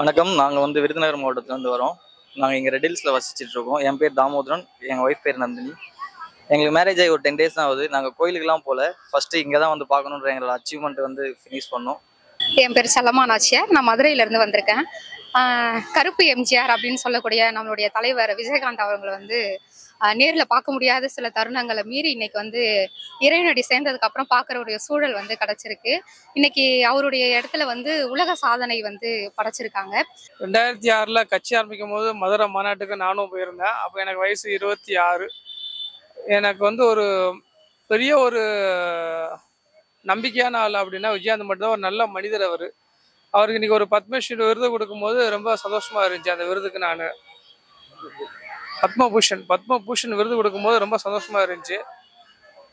வணக்கம். நாங்கள் வந்து விருதுநகர் மாவட்டத்துலேருந்து வரோம். நாங்கள் இங்கே ரெட்டில்ஸில் வசிச்சுட்ருக்கோம். என் பேர் தாமோதரன், எங்கள் ஒய்ஃப் பேர் நந்தினி. எங்களுக்கு மேரேஜ் ஆகி ஒரு 10 days தான் ஆகுது. நாங்கள் கோயிலுக்கெல்லாம் போகல, ஃபஸ்ட்டு இங்கே தான் வந்து பார்க்கணுன்ற எங்களோட அச்சீவ்மெண்ட் வந்து ஃபினிஷ் பண்ணோம். என் பேர் செல்லம்மா நாச்சியார். நான் மதுரையிலேருந்து வந்திருக்கேன். கருப்பு எம்ஜிஆர் அப்படின்னு சொல்லக்கூடிய நம்மளுடைய தலைவர் விஜயகாந்த் அவர்களை வந்து நேரில் பார்க்க முடியாத சில தருணங்களை மீறி இன்னைக்கு வந்து இறைவனடி சேர்ந்ததுக்கு அப்புறம் பார்க்குற ஒரு சூழல் வந்து கிடைச்சிருக்கு. இன்னைக்கு அவருடைய இடத்துல வந்து உலக சாதனை வந்து படைச்சிருக்காங்க. 2006 கட்சி ஆரம்பிக்கும் போது மதுரை மாநாட்டுக்கு நானும் போயிருந்தேன். அப்போ எனக்கு வயசு 26. எனக்கு வந்து ஒரு பெரிய ஒரு நம்பிக்கையான ஆள் அப்படின்னா விஜயகாந்த் மட்டும்தான். ஒரு நல்ல மனிதர் அவர். அவருக்கு இன்னைக்கு ஒரு பத்மஸ்ரீ விருது கொடுக்கும்போது ரொம்ப சந்தோஷமா இருந்துச்சு. அந்த விருதுக்கு நான் பத்மபூஷன் விருது கொடுக்கும்போது ரொம்ப சந்தோஷமா இருந்துச்சு.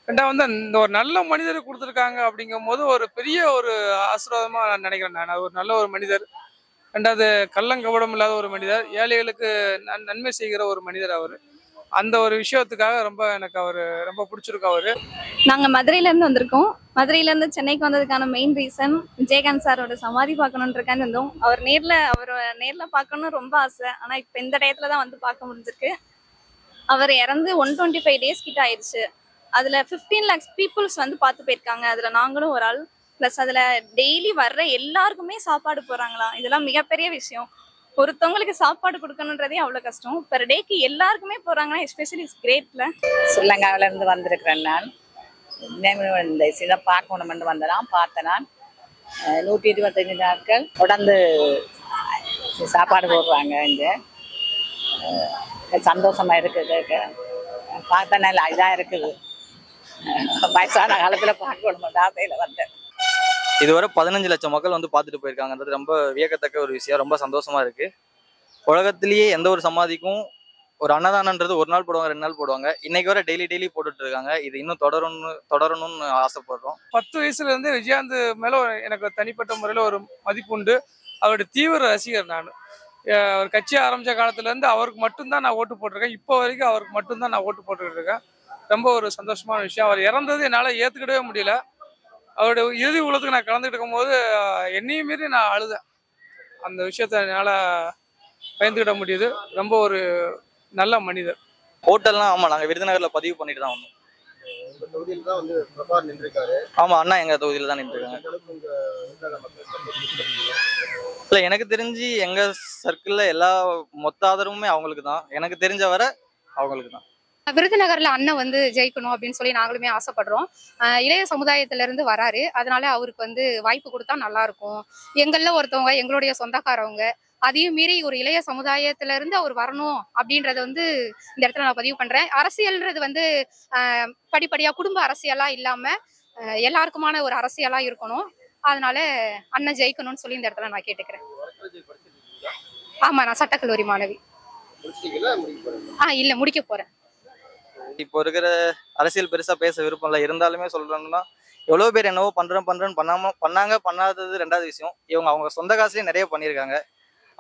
ரெண்டாவது வந்து இந்த ஒரு நல்ல மனிதர் கொடுத்துருக்காங்க அப்படிங்கும் போது ஒரு பெரிய ஒரு ஆசீர்வாதமா நான் நினைக்கிறேன். நான் ஒரு நல்ல ஒரு மனிதர். ரெண்டாவது கள்ளங்கபடம் இல்லாத ஒரு மனிதர், ஏழைகளுக்கு நன்மை செய்கிற ஒரு மனிதர் அவர். அந்த ஒரு விஷயத்துக்காக எனக்கு அவர் ரொம்ப பிடிச்சிருக்கு. அவரு நாங்கள் மதுரையிலேருந்து வந்திருக்கோம். மதுரையிலேருந்து சென்னைக்கு வந்ததுக்கான மெயின் ரீசன் விஜயகாந்த் சாரோட சமாதி பார்க்கணுன்றக்கான்னு வந்தோம். அவர் நேரில் பார்க்கணுன்னு ரொம்ப ஆசை. ஆனால் இப்போ இந்த டயத்தில் தான் வந்து பார்க்க முடிஞ்சிருக்கு. அவர் இறந்து 125 days கிட்ட ஆயிடுச்சு. அதில் 15 lakhs பீப்புள்ஸ் வந்து பார்த்து போயிருக்காங்க. அதில் நாங்களும் ஒரு ஆள். ப்ளஸ் அதில் டெய்லி வர்ற எல்லாருக்குமே சாப்பாடு போகிறாங்களாம். இதெல்லாம் மிகப்பெரிய விஷயம். ஒருத்தவங்களுக்கு சாப்பாடு கொடுக்கணுன்றதே அவ்வளோ கஷ்டம். பெர் டேக்கு எல்லாருக்குமே போகிறாங்கன்னா எஸ்பெஷலி இட்ஸ் கிரேட்ல. ஸ்ரீலங்காவிலேருந்து வந்திருக்கிறேன். நான் இந்த இதை பார்க்கணுமென்று வந்தேன். பார்த்தேன். நான் 125 நாட்கள் தொடர்ந்து சாப்பாடு போடுறாங்க. இங்கே சந்தோஷமா இருக்குது. பார்த்தேன் நல்லா இதாக இருக்குது. வயசான காலத்தில் பார்க்கணுமென்று ஆசையில் வந்தேன். இதுவரை 15 லட்சம் மக்கள் வந்து பார்த்துட்டு போயிருக்காங்கன்றது ரொம்ப வியக்கத்தக்க ஒரு விஷயம். ரொம்ப சந்தோஷமா இருக்கு. உலகத்திலேயே எந்த ஒரு சமாதிக்கும் ஒரு அன்னதானன்றது ஒரு நாள் போடுவாங்க, 2 நாள் போடுவாங்க. இன்னைக்கு வரை டெய்லி போட்டுட்டு இருக்காங்க. இது இன்னும் தொடரணும்னு ஆசைப்படுறோம். 10 வயசுல இருந்து விஜயகாந்த் மேல எனக்கு தனிப்பட்ட முறையில் ஒரு மதிப்பு உண்டு. அவருடைய தீவிர ரசிகர் நான். அவர் கட்சி ஆரம்பிச்ச காலத்துல இருந்து அவருக்கு மட்டும்தான் நான் ஓட்டு போட்டிருக்கேன். இப்போ வரைக்கும் அவருக்கு மட்டும்தான் நான் ஓட்டு போட்டுக்கிட்டு இருக்கேன். ரொம்ப ஒரு சந்தோஷமான விஷயம். அவர் இறந்தது என்னால் ஏற்றுக்கிடவே முடியல. அவருடைய இறுதி உலகத்துக்கு நான் கலந்துட்டு இருக்கும் போது என்னையும் மீறி நான் அழுதேன். அந்த விஷயத்த என்னால் பயந்துக்கிட முடியுது. ரொம்ப ஒரு நல்ல மனிதர். ஹோட்டல்லாம் ஆமாம், நாங்கள் விருதுநகரில் பதிவு பண்ணிட்டு தான் வந்தோம். ஆமாம், அண்ணா எங்கள் தொகுதியில் தான் நின்றுருக்காங்க. இல்லை, எனக்கு தெரிஞ்சு எங்கள் சர்க்கிளில் எல்லா மொத்த ஆதரவுமே அவங்களுக்கு தான். எனக்கு தெரிஞ்ச வரை அவங்களுக்கு தான். விருதுநகர்ல அண்ணன் வந்து ஜெயிக்கணும் அப்படின்னு சொல்லி நாங்களுமே ஆசைப்படுறோம். இளைய சமுதாயத்துல இருந்து வராரு. அதனால அவருக்கு வந்து வாய்ப்பு கொடுத்தா நல்லா இருக்கும். எங்கள்ல ஒருத்தவங்க எங்களுடைய சொந்தக்காரவங்க, அதையும் மீறி ஒரு இளைய சமுதாயத்துல இருந்து அவர் வரணும் அப்படின்றத வந்து இந்த இடத்துல நான் பதிவு பண்றேன். அரசியல்ன்றது வந்து படிப்படியா குடும்ப அரசியலா இல்லாம எல்லாருக்குமான ஒரு அரசியலா இருக்கணும். அதனால அண்ணன் ஜெயிக்கணும்னு சொல்லி இந்த இடத்துல நான் கேட்டுக்கிறேன். ஆமா, நான் சட்டக்கல்லூரி மாணவி. இல்ல, முடிக்க போறேன். இப்போ இருக்கிற அரசியல் பெருசா பேச விருப்பம் இல்லை. இருந்தாலுமே சொல்றேன்னா, எவ்வளோ பேர் என்னவோ பண்ணாதது ரெண்டாவது விஷயம். இவங்க அவங்க சொந்த காசுலேயே நிறைய பண்ணியிருக்காங்க.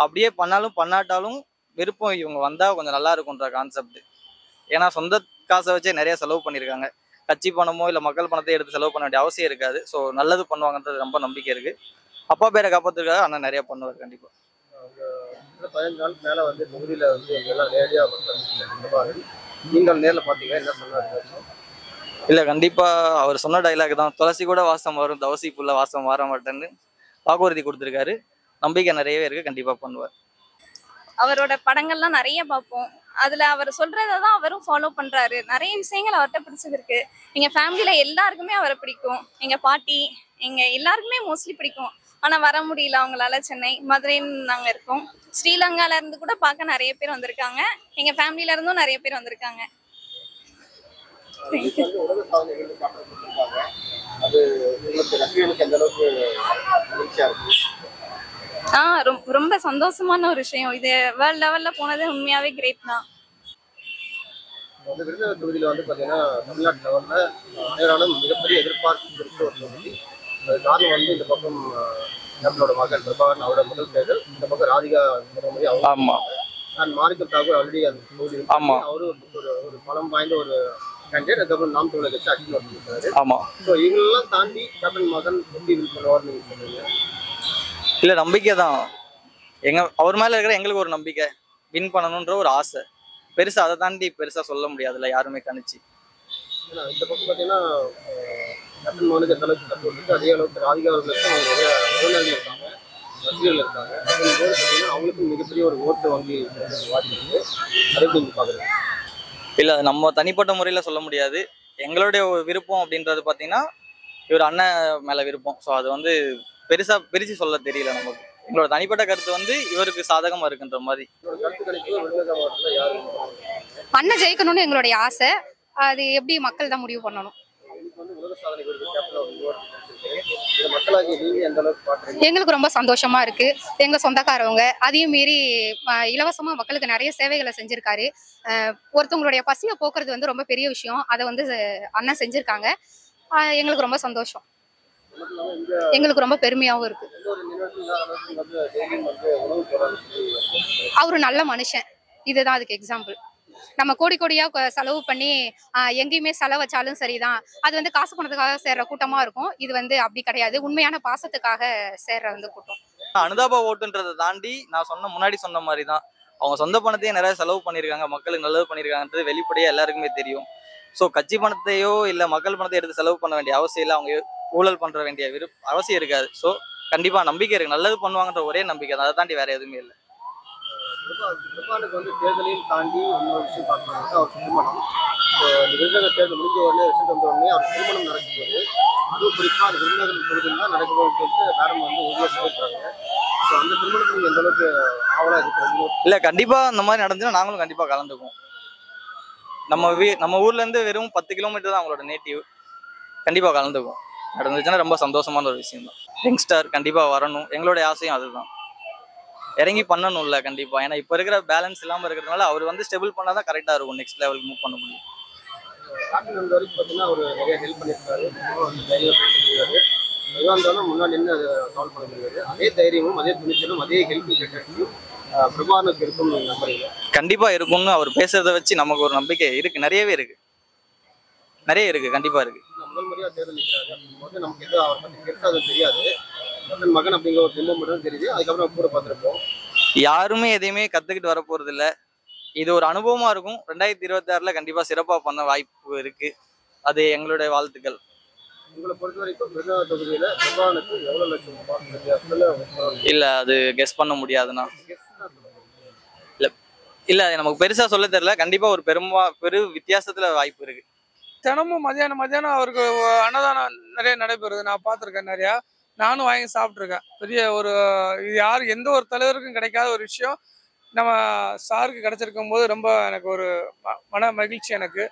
அப்படியே பண்ணாட்டாலும் விருப்பம் இவங்க வந்தா கொஞ்சம் நல்லா இருக்கும்ன்ற கான்செப்ட். ஏன்னா சொந்த காசை வச்சே நிறைய செலவு பண்ணியிருக்காங்க. கட்சி பணமோ இல்லை மக்கள் பணத்தை எடுத்து செலவு பண்ண வேண்டிய அவசியம் இருக்காது. ஸோ நல்லது பண்ணுவாங்கன்றது ரொம்ப நம்பிக்கை இருக்கு. அப்பா பேரை காப்பாத்துறதுக்காக அண்ணன் நிறைய பண்ணுவார் கண்டிப்பா. 15 நாளுக்கு மேல வந்து தொகுதியில வந்து எல்லாம் நேரடியா நீங்கள் நேரில் பார்த்தீங்க, என்ன சொன்னாரு? இல்லை, கண்டிப்பாக அவர் சொன்ன டைலாக் தான். துளசி கூட வாசம் வரும், தவசிக்குள்ள வாசம் மாற மாட்டேன்னு வாக்குறுதி கொடுத்துருக்காரு. நம்பிக்கை நிறையவே இருக்கு. கண்டிப்பாக பண்ணுவார். அவரோட படங்கள்லாம் நிறைய பார்ப்போம். அதில் அவர் சொல்கிறத தான் அவரும் ஃபாலோ பண்ணுறாரு. நிறைய விஷயங்கள் அவர்கிட்ட பிடிச்சிருக்கு. எங்கள் ஃபேமிலியில் எல்லாருக்குமே அவரை பிடிக்கும். எங்கள் பாட்டி, எங்கள் எல்லாருக்குமே மோஸ்ட்லி பிடிக்கும். ஆனால் வர முடியல அவங்களால. சென்னை, மதுரைன்னு நாங்கள் இருக்கோம். ஸ்ரீலங்காவிலேருந்து கூட பார்க்க நிறைய பேர் வந்திருக்காங்க. எங்கள் ஃபேமிலியிலேருந்தும் நிறைய பேர் வந்திருக்காங்க. ரொம்ப சந்தோஷமான ஒரு விஷயம். இது வேர்ல்ட் லெவலில் போனது உண்மையாகவே கிரேட் தான். விருதுநகர் தொகுதியில் வந்து பார்த்தீங்கன்னா தமிழ்நாட்டு லெவலில் மிகப்பெரிய எதிர்பார்ப்பு இருக்க ஒரு தொகுதி. காரணம் வந்து இந்த பக்கம் நம்மளோட மகன் பிரபாகரன் அவரோட முதல் தேர்தல், இந்த பக்கம் ராதிகா நான் மாணிக்கம் தாக்கூர் ஆல்ரெடி அந்த தொகுதி அவரு ஒரு பலம் வாய்ந்த ஒரு கேண்டிடேட். அதுக்கப்புறம் நாம் தமிழர் கட்சி அக்ஷன் பண்ணிருக்காரு. ஸோ இவங்களெல்லாம் தாண்டி கேப்டன் மகன் எப்படி வில் பண்ணுவார்னு நீங்க சொல்றீங்க? இல்லை, நம்பிக்கை தான். அவர் மேல இருக்கிற எங்களுக்கு ஒரு நம்பிக்கை, வின் பண்ணணுன்ற ஒரு ஆசை. பெருசா அதை தாண்டி பெருசா சொல்ல முடியாதுல்ல யாருமே கணிச்சு. இந்த பக்கம் பார்த்தீங்கன்னா கேப்டன் மோகனுக்கு எந்த அளவுக்கு சப்போர்ட் இருக்கு, அதே அளவுக்கு ராதிகா அவர்களுக்கும் நிறைய உறவினர்கள் இருக்காங்க, ரசிகர்கள் இருக்காங்க. பார்த்தீங்கன்னா அவங்களுக்கும் மிகப்பெரிய ஒரு ஓட்டு வங்கி வாய்ப்பு இருக்கு. அதை எப்படி நீங்க பாக்குறீங்க? இல்ல அது நம்ம தனிப்பட்ட முறையில சொல்ல முடியாது. எங்களுடைய ஒரு விருப்பம் அப்படின்றது பாத்தீங்கன்னா இவர் அண்ணன் மேல விருப்பம். ஸோ அது வந்து பெருசா பிரிச்சு சொல்ல தெரியல நமக்கு. எங்களோட தனிப்பட்ட கருத்து வந்து இவருக்கு சாதகமா இருக்குன்ற மாதிரி. கருத்து கணிப்பு விருதுநகர் மாவட்டத்தில் யாரு அண்ணன் ஜெயிக்கணும்னு எங்களுடைய ஆசை. அது எப்படி மக்கள் தான் முடிவு பண்ணணும். உலக சாதனை விருது கேப்டன் மக்களாகிய நீங்க எந்த அளவுக்கு பாக்குறீங்க? எங்களுக்கு ரொம்ப சந்தோஷமா இருக்கு. எங்க சொந்தக்காரவங்க அதையும் மீறி இலவசமா மக்களுக்கு நிறைய சேவைகளை செஞ்சிருக்காரு. ஒருத்தவங்களுடைய பசியை போக்குறது வந்து ரொம்ப பெரிய விஷயம். அதை வந்து அண்ணன் செஞ்சிருக்காங்க. எங்களுக்கு ரொம்ப சந்தோஷம். எங்களுக்கு ரொம்ப பெருமையாவும் இருக்கு. அவரு நல்ல மனுஷன், இதுதான் அதுக்கு எக்ஸாம்பிள். நம்ம கோடி கோடியா செலவு பண்ணி எங்கேயுமே செலவு வச்சாலும் சரிதான், அது வந்து காசு பணத்துக்காக சேர்ற கூட்டமா இருக்கும். இது வந்து அப்படி கிடையாது, உண்மையான பாசத்துக்காக சேர்ற வந்து கூட்டம். அனுதாப ஓட்டுன்றதை தாண்டி நான் முன்னாடி சொன்ன மாதிரி தான், அவங்க சொந்த பணத்தையே நிறைய செலவு பண்ணியிருக்காங்க, மக்களுக்கு நல்லது பண்ணியிருக்காங்கன்றது வெளிப்படையா எல்லாருக்குமே தெரியும். ஸோ கட்சி பணத்தையோ இல்லை மக்கள் பணத்தை எடுத்து செலவு பண்ண வேண்டிய அவசியம் இல்லை, அவங்க ஊழல் பண்ற வேண்டிய அவசியம் இருக்காது. ஸோ கண்டிப்பா நம்பிக்கை இருக்கு, நல்லது பண்ணுவாங்கன்ற ஒரே நம்பிக்கை தான், அதை தாண்டி வேற எதுவுமே இல்லை. வந்து தேர்தலையும் தாண்டி இன்னொரு விஷயம் பார்க்கணும், அவர் திருமணம். இந்த விருதுநகர் தேர்தல் முடிஞ்ச உடனே ரிசல்ட் வந்த உடனே அவர் திருமணம் நடக்கும்போது, அதுவும் குறிப்பா அந்த விருதுநகர் தொகுதியில் தான் நடக்கும்போது சொல்லிட்டு பேரம் வந்து உறுதியாக சொல்லியிருக்காங்க. அந்த திருமணத்துக்கு எந்த அளவுக்கு ஆவலா இருக்கு? இல்லை கண்டிப்பா அந்த மாதிரி நடந்துச்சுன்னா நாங்களும் கண்டிப்பா கலந்துக்குவோம். நம்ம ஊர்ல இருந்து வெறும் 10 கிலோமீட்டர் தான் அவங்களோட நேட்டிவ். கண்டிப்பா கலந்துக்குவோம். நடந்துச்சுன்னா ரொம்ப சந்தோஷமான ஒரு விஷயம் தான். யங்ஸ்டர் கண்டிப்பா வரணும், எங்களுடைய ஆசையும் அதுதான். இறங்கி பண்ணணும்ல கண்டிப்பா. ஏன்னா இப்ப இருக்கிற பேலன்ஸ் இல்லாம இருக்கிறதுனால அவர் வந்து ஸ்டெபிள் பண்ணாதான் கரெக்டா இருக்கும், நெக்ஸ்ட் லெவலுக்கு மூவ் பண்ண முடியும். கேப்டன் வரைக்கும் பார்த்தீங்கன்னா அவர் நிறைய ஹெல்ப் பண்ணியிருக்காரு, எதுவாக இருந்தாலும் முன்னாடி நின்று அதை சால்வ் பண்ண முடியாது. அதே தைரியமும் அதே துணிச்சலும் அதே ஹெல்ப் கேட்டதும் பிரபாகரனுக்கு இருக்கும்னு நம்புறீங்க? கண்டிப்பா இருக்கும்னு அவர் பேசுறதை வச்சு நமக்கு ஒரு நம்பிக்கை இருக்கு, நிறையவே இருக்கு, நிறைய இருக்கு, கண்டிப்பா இருக்கு. முதல் முறையா தேர்தல் நிற்கிறாரு அப்படிங்கும்போது நமக்கு எதுவும் அவர் பற்றி பெருசாக அது தெரியாது. மகன் அப்படிங்கிற ஒரு பிம்பம் மட்டும் தெரியுது. அதுக்கப்புறம் கூட பார்த்துருப்போம். யாருமே எதையுமே கத்துக்கிட்டு வர போறது இல்லை. இது ஒரு அனுபவமா இருக்கும். 2026 கண்டிப்பா சிறப்பா பண்ண வாய்ப்பு இருக்கு. அது எங்களுடைய வாழ்த்துக்கள். உங்களை பொறுத்த வரைக்கும் விருதுநகர் தொகுதியில பிரபாகரனுக்கு எவ்வளவு லட்சம்? இல்ல அது கெஸ் பண்ண முடியாதுண்ணா. இல்ல நமக்கு பெருசா சொல்ல தெரியல. கண்டிப்பா ஒரு பெரு வித்தியாசத்துல வாய்ப்பு இருக்கு. தினமும் மதியானம் அவருக்கு அன்னதானம் நிறைய நடைபெறுது, நான் பார்த்துருக்கேன் நிறையா. நானும் வாங்கி சாப்பிட்ருக்கேன். பெரிய ஒரு இது எந்த ஒரு தலைவருக்கும் கிடைக்காத ஒரு விஷயம் நம்ம சாருக்கு கிடைச்சிருக்கும் போது ரொம்ப எனக்கு ஒரு மன மகிழ்ச்சி. எனக்கு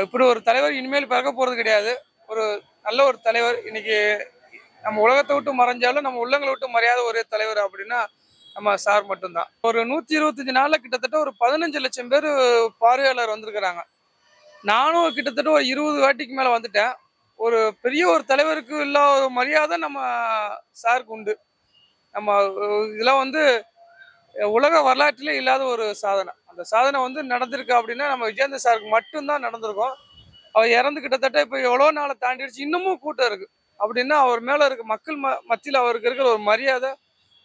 இப்படி ஒரு தலைவர் இனிமேல் பிறக்க போகிறது கிடையாது. ஒரு நல்ல ஒரு தலைவர். இன்னைக்கு நம்ம உலகத்தை விட்டு மறைஞ்சாலும் நம்ம உள்ளங்களை விட்டு மறையாத ஒரே தலைவர் அப்படின்னா நம்ம சார் மட்டும்தான். ஒரு 125 நாளில் கிட்டத்தட்ட ஒரு 15 லட்சம் பேர் பார்வையாளர் வந்திருக்கிறாங்க. நானும் கிட்டத்தட்ட ஒரு 20 வாட்டிக்கு மேலே வந்துட்டேன். ஒரு பெரிய ஒரு தலைவருக்கு இல்லாத மரியாதை நம்ம சாருக்கு உண்டு. நம்ம இதெல்லாம் வந்து உலக வரலாற்றிலே இல்லாத ஒரு சாதனை. அந்த சாதனை வந்து நடந்திருக்கு அப்படின்னா நம்ம விஜயகாந்த் சாருக்கு மட்டும்தான் நடந்திருக்கும். அவர் இறந்து கிட்டத்தட்ட இப்போ எவ்வளோ நாளை தாண்டிடுச்சு, இன்னமும் கூட்டம் இருக்கு. அப்படின்னா அவர் மேலே இருக்க மக்கள் மத்தியில் அவருக்கு இருக்கிற ஒரு மரியாதை,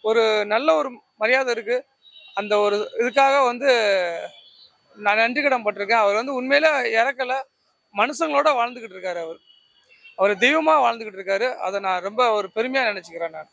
ஒரு நல்ல ஒரு மரியாதை இருக்கு. அந்த ஒரு இதுக்காக வந்து நான் நன்றி கடன் பட்டிருக்கேன். அவர் வந்து உண்மையில இறக்கலை, மனுஷங்களோட வாழ்ந்துக்கிட்டு இருக்காரு. அவர் தெய்வமாக வாழ்ந்துக்கிட்டு இருக்காரு. அதை நான் ரொம்ப ஒரு பெருமையாக நினச்சிக்கிறேன் நான்.